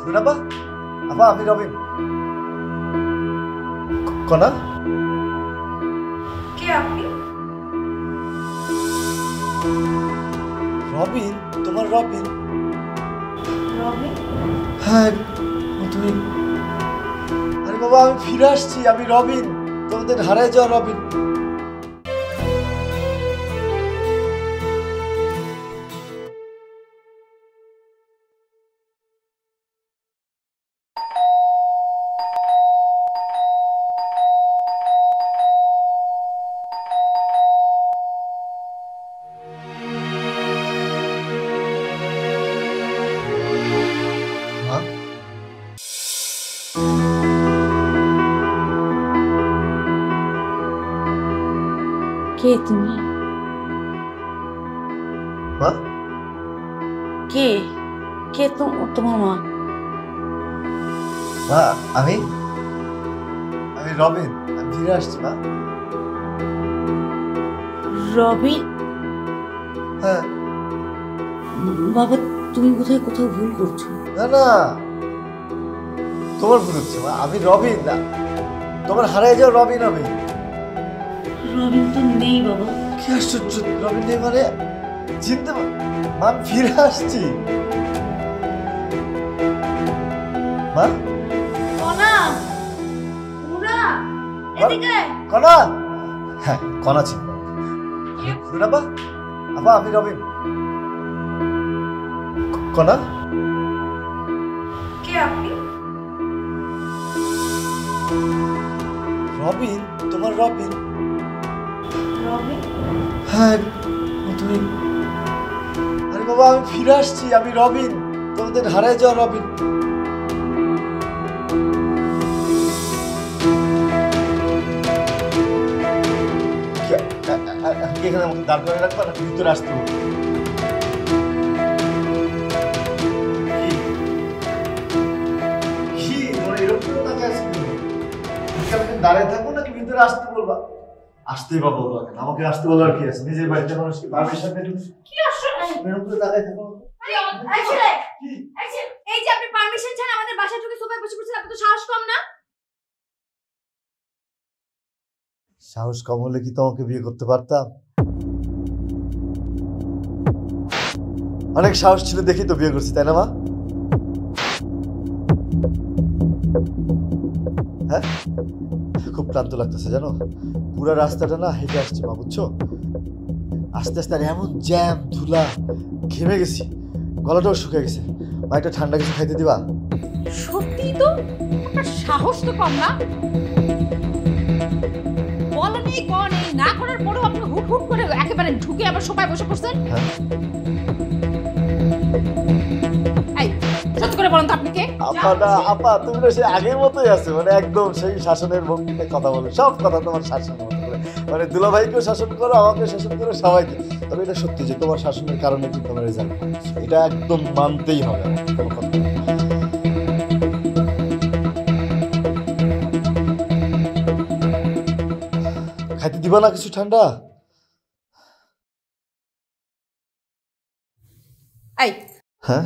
রুনাপা, আপা আমি রবিন। কনা? কে আপনি? রবিন, তোমার রবিন? রবিন? হ্যাঁ তুমি। আরে বাবা আমি ফিরে আসছি, আমি রবিন, তোমাদের হারায় যাওয়া রবিন। কে তুমি? মা? কে কে তোমার মা? মা আমি আমি রবিন, আমি ফিরে আসছি মা। রবিন? হ্যাঁ। বাবা তুমি বোধহয় কোথাও ভুল করছো। না না, তোমার ভুল হচ্ছে মা, আমি রবিন না, তোমার হারায় যাওয়া রবিন আমি। রবিন তো নেই বাবা। কি আশ্চর্য, রবিন নেই মানে? চিনতে মা, আমি ফিরে আসছি মা। কনা, পুরা এদিকে। কনা? হ্যাঁ কনা ছিল। রুনাপা, আপা আমি রবিন। কনা? কে আপনি? রবিন, তোমার রবিন? রবিন? হ্যাঁ তুমি। আরে বাবা আমি ফিরে আসছি, আমি রবিন, তোমাদের হারায় যাওয়া রবিন। এখানে আমাকে দাঁড় করে রাখবা না, ভিতরে আসতে হবে? কি তোমার এরকম তাকায় আছে কেন? দাঁড়িয়ে থাকবো নাকি ভিতরে আসতে বলবা? আসতেই বা বলবো কেন? আমাকে আসতে বলার কি আছে? নিজের বাড়িতে মানুষকে পারমিশন দিয়ে কি আসলে? এরকম করে তাকায় থাকো। এই ছেলে, এই যে আপনি পারমিশন ছাড়া আমাদের বাসায় ঢুকে সোফায় বসে পড়ছেন, আপনি তো সাহস কম না? সাহস কম হলে কি তোমাকে বিয়ে করতে পারতাম? অনেক সাহস ছিল দেখি তো বিয়ে করছি, তাই না মা? হ্যাঁ খুব ক্লান্ত লাগতেছে জানো, পুরো রাস্তাটা না হেঁটে আসছি মা, বুঝছো? আস্তে আস্তে আর এমন জ্যাম ধুলা, ঘেমে গেছি, গলাটাও শুকিয়ে গেছে। মা একটা ঠান্ডা কিছু খাইতে দিবা? সত্যি তো আপনার সাহস তো কম না। বলা নেই ক নেই না করার পরেও আপনি হুট হুট করে একেবারে ঢুকে আবার সবাই বসে পড়ছেন। হ্যাঁ এই সত্যি করে বলেন তো আপনি কে? আপা না আপা, তুমি না সে আগের মতোই আছো, মানে একদম সেই শাসনের ভঙ্গিতে কথা বলো, সব কথা তোমার শাসনের মতো করে, মানে দুলাভাইকেও শাসন করো, আমাকে শাসন করো, সবাইকে। তবে এটা সত্যি যে তোমার শাসনের কারণে কিন্তু আমার রেজাল্ট, এটা একদম মানতেই হবে, কোনো কথা না। খাইতে দিবা না কিছু ঠান্ডা? এই হ্যাঁ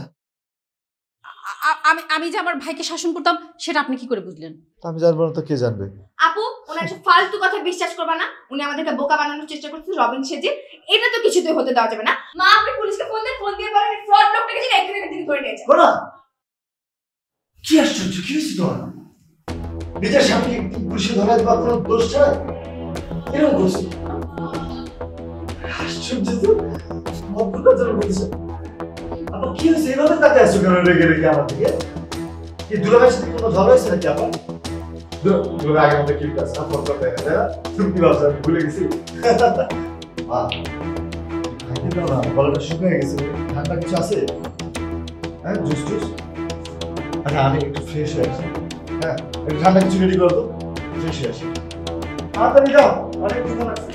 আমি আমি যে আমার ভাইকে শাসন করতাম সেটা আপনি কি করে বুঝলেন? আমি জানবো না তো কে জানবে? আপু ওনার একটা ফালতু কথা বিশ্বাস করবা না, উনি আমাদেরকে বোকা বানানোর চেষ্টা করছে রবিন সেজে, এটা তো কিছুতেই হতে দেওয়া যাবে না। মা আপনি পুলিশকে ফোন দেন, ফোন দিয়ে বলেন ফ্রড লোকটাকে যেন একদিনের দিন করে নিয়েছে। বলা কি আশ্চর্য, কি হয়েছে তোমার? নিজের স্বামীকে পুলিশে ধরা দেওয়া কোনো দোষ ছাড়া এরকম করছে? আশ্চর্য তো, অদ্ভুত কথা বলছে। আপনার কি হয়েছে, এইভাবে তাকে আসছো কেন রেগে রেগে আমার দিকে? কি দুলাভাইয়ের সাথে কোনো ঝগড়া হয়েছে নাকি আপনার? দুলাভাই আগে আমাদের কি কাজ ফোন করতে হবে, তুমি কি ভাবছো আমি ভুলে গেছি? মা খাইতে দাও না, গলাটা শুকিয়ে গেছে, ঠান্ডা কিছু আছে? হ্যাঁ জুস টুস? আচ্ছা আমি একটু ফ্রেশ হয়ে আসি, হ্যাঁ একটু ঠান্ডা কিছু রেডি করো তো, ফ্রেশ হয়ে আসি। তাড়াতাড়ি যাও, অনেক ক্ষুধা লাগছে।